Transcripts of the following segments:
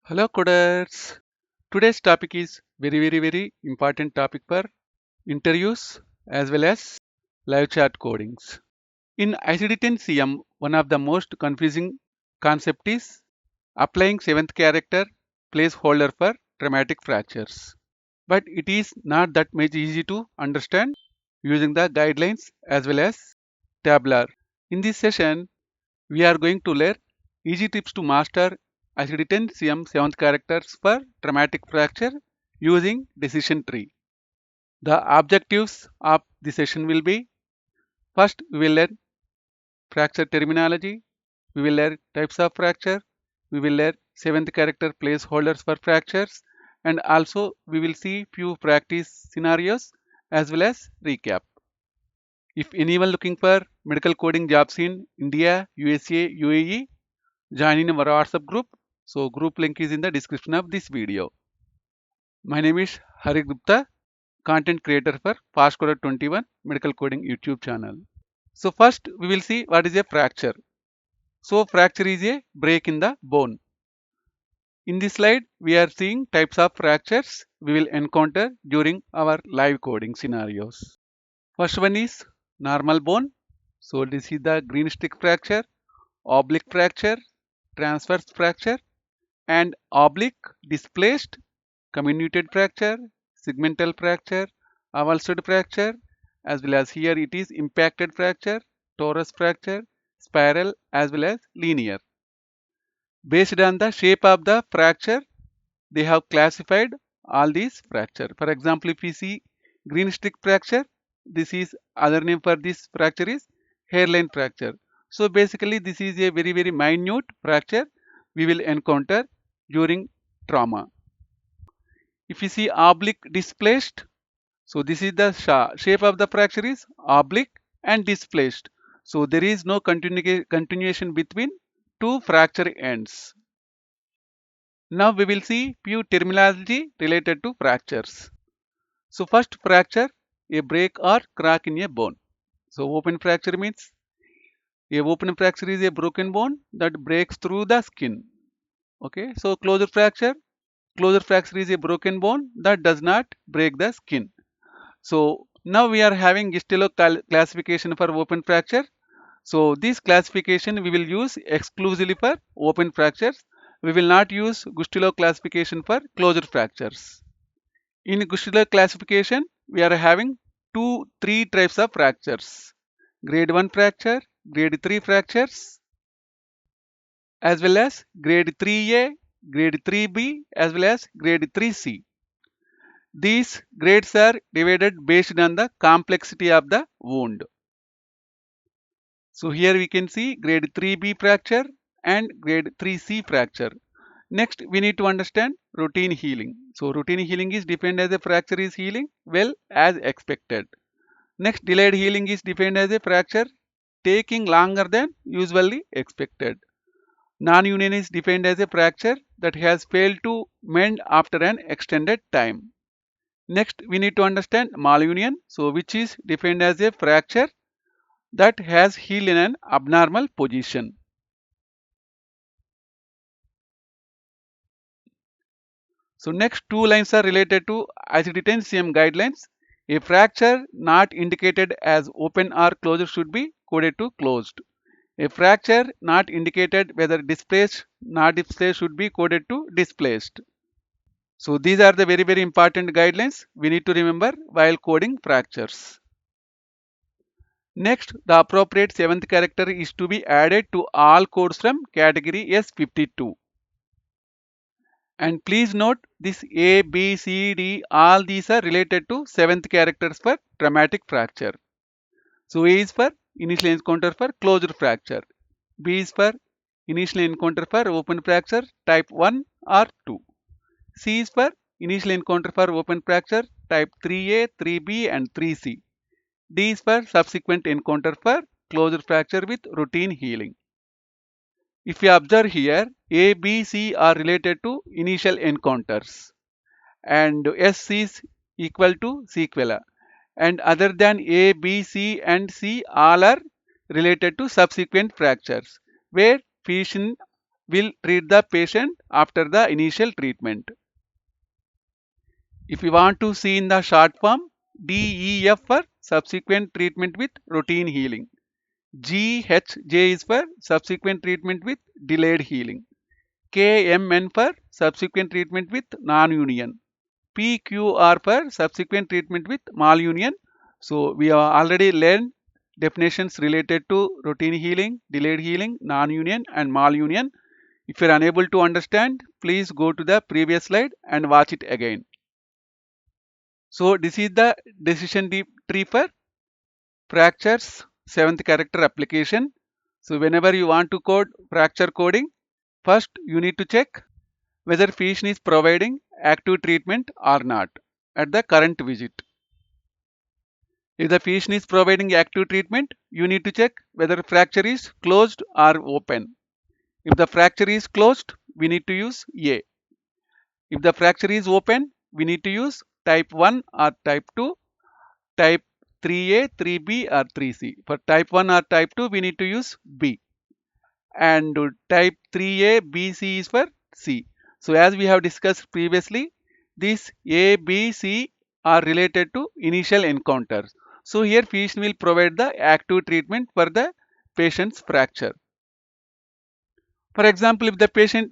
Hello coders. Today's topic is very important topic for interviews as well as live chat codings. In ICD-10 CM, one of the most confusing concept is applying seventh character placeholder for traumatic fractures. But it is not that much easy to understand using the guidelines as well as tabular. In this session, we are going to learn easy tips to master ICD-10 CM 7th characters for traumatic fracture using decision tree. The objectives of the session will be: first, we will learn fracture terminology, we will learn types of fracture, we will learn 7th character placeholders for fractures, and also we will see few practice scenarios as well as recap. If anyone looking for medical coding jobs in India, USA, UAE, join in our WhatsApp group. So group link is in the description of this video. My name is Hari Gupta, content creator for FastCoder21 Medical Coding YouTube channel. So first we will see what is a fracture. So fracture is a break in the bone. In this slide we are seeing types of fractures we will encounter during our live coding scenarios. First one is normal bone. So this is the green stick fracture, oblique fracture, transverse fracture, and oblique displaced, comminuted fracture, segmental fracture, avulsed fracture, as well as here it is impacted fracture, torus fracture, spiral, as well as linear. Based on the shape of the fracture, they have classified all these fracture. For example, if we see green stick fracture, this is other name for this fracture is hairline fracture. So basically this is a very minute fracture we will encounter during trauma. If you see oblique displaced, so this is the shape of the fracture is oblique and displaced. So there is no continuation between two fracture ends. Now we will see few terminology related to fractures. So first fracture, a break or crack in a bone. So open fracture means a open fracture is a broken bone that breaks through the skin. Okay, so closure fracture is a broken bone that does not break the skin. So now we are having Gestalt classification for open fracture. So this classification we will use exclusively for open fractures. We will not use Gestalt classification for closure fractures. In Gestalt classification, we are having three types of fractures: grade 1 fracture, grade 3 fractures, as well as grade 3A, grade 3B, as well as grade 3C. These grades are divided based on the complexity of the wound. So here we can see grade 3B fracture and grade 3C fracture. Next, we need to understand routine healing. So routine healing is defined as a fracture is healing well as expected. Next, delayed healing is defined as a fracture taking longer than usually expected. Non-union is defined as a fracture that has failed to mend after an extended time. Next, we need to understand malunion, so which is defined as a fracture that has healed in an abnormal position. So next two lines are related to ICD-10 CM guidelines. A fracture not indicated as open or closed should be coded to closed. A fracture not indicated whether displaced, not displaced should be coded to displaced. So these are the very important guidelines we need to remember while coding fractures. Next, the appropriate 7th character is to be added to all codes from category S52. And please note this A, B, C, D, all these are related to 7th characters for traumatic fracture. So A is for initial encounter for closure fracture. B is for initial encounter for open fracture type 1 or 2. C is for initial encounter for open fracture type 3A, 3B and 3C. D is for subsequent encounter for closure fracture with routine healing. If you observe here, A, B, C are related to initial encounters and S is equal to sequela, and other than A, B, C and C all are related to subsequent fractures where fission will treat the patient after the initial treatment. If you want to see in the short form, DEF for subsequent treatment with routine healing. GHJ is for subsequent treatment with delayed healing. KMN for subsequent treatment with non-union. PQR for subsequent treatment with malunion. So we have already learned definitions related to routine healing, delayed healing, non-union and malunion. If you are unable to understand, please go to the previous slide and watch it again. So this is the decision tree for fractures 7th character application. So whenever you want to code fracture coding, first you need to check whether physician is providing active treatment or not at the current visit. If the physician is providing active treatment, you need to check whether fracture is closed or open. If the fracture is closed, we need to use A. If the fracture is open, we need to use type 1 or type 2, type 3A, 3B or 3C. For type 1 or type 2, we need to use B. And type 3A, B, C is for C. So as we have discussed previously, these A, B, C are related to initial encounters. So here physician will provide the active treatment for the patient's fracture. For example, if the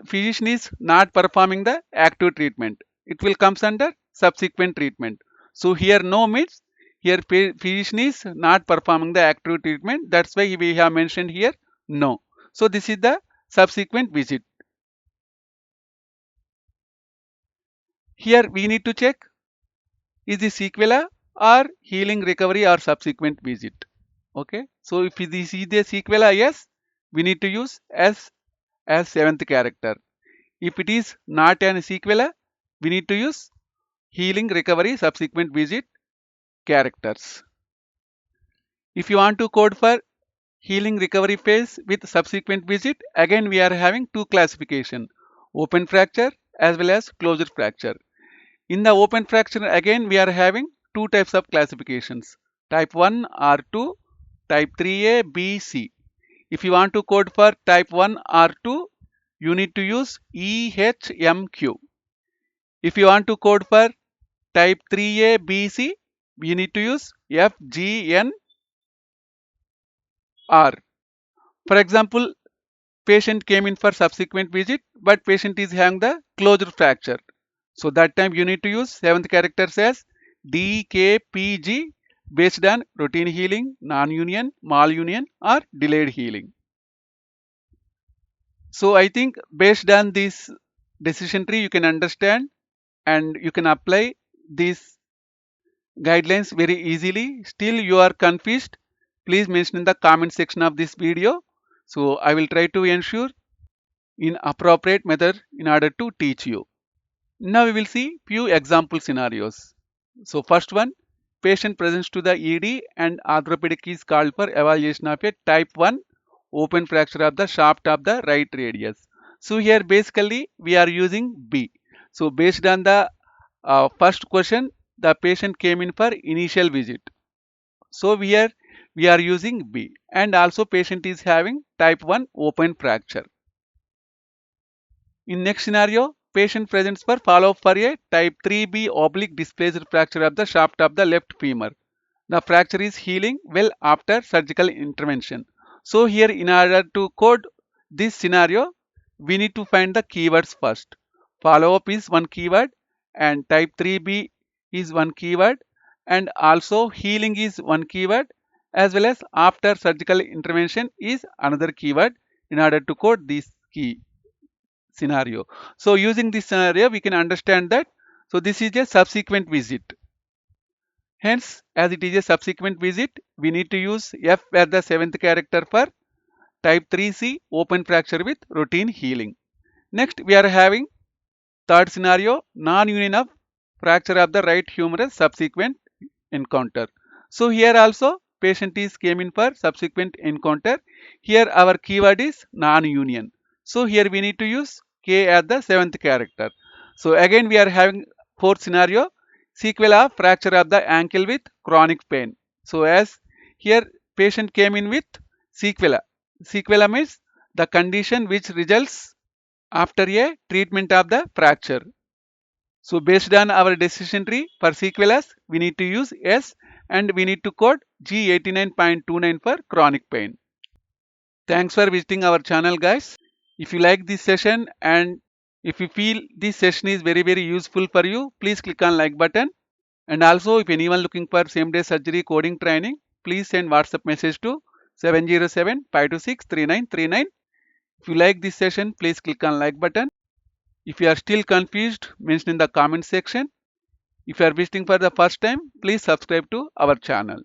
physician is not performing the active treatment, it will comes under subsequent treatment. So here no means here physician is not performing the active treatment. That's why we have mentioned here no. So this is the subsequent visit. Here we need to check is the sequela or healing recovery or subsequent visit. Okay. So if this is the sequela, yes, we need to use S as 7th character. If it is not an sequela, we need to use healing recovery subsequent visit characters. If you want to code for healing recovery phase with subsequent visit, again we are having two classification, open fracture as well as closed fracture. In the open fracture, again we are having two types of classifications, type 1 R2, type 3A, B, C. If you want to code for type 1 R2, you need to use EHMQ. If you want to code for type 3A, B, C, you need to use FGNR. For example, patient came in for subsequent visit, but patient is having the closed fracture. So that time you need to use 7th characters as DKPG based on routine healing, non-union, malunion or delayed healing. So I think based on this decision tree you can understand and you can apply these guidelines very easily. Still you are confused, please mention in the comment section of this video. So I will try to ensure in appropriate method in order to teach you. Now we will see few example scenarios. So first one, patient presents to the ED and orthopedic is called for evaluation of a type 1 open fracture of the shaft of the right radius. So here basically we are using B. So based on the first question, the patient came in for initial visit. So here we are using B and also patient is having type 1 open fracture. In next scenario, patient presents for follow-up for a type 3B oblique displaced fracture of the shaft of the left femur. The fracture is healing well after surgical intervention. So here in order to code this scenario, we need to find the keywords first. Follow-up is one keyword and type 3B is one keyword and also healing is one keyword as well as after surgical intervention is another keyword in order to code this key scenario. So using this scenario we can understand that so this is a subsequent visit. Hence as it is a subsequent visit we need to use F as the 7th character for type 3C open fracture with routine healing. Next we are having third scenario, non-union of fracture of the right humerus subsequent encounter. So here also patient is came in for subsequent encounter. Here our keyword is non-union. So here we need to use K as the 7th character. So again we are having fourth scenario, sequel of fracture of the ankle with chronic pain. So as here patient came in with sequela. Sequela means the condition which results after a treatment of the fracture. So based on our decision tree for sequelas, we need to use S and we need to code G89.29 for chronic pain. Thanks for visiting our channel, guys. If you like this session and if you feel this session is very useful for you, please click on like button. And also if anyone looking for same day surgery coding training, please send WhatsApp message to 707-526-3939. If you like this session, please click on like button. If you are still confused, mention in the comment section. If you are visiting for the first time, please subscribe to our channel.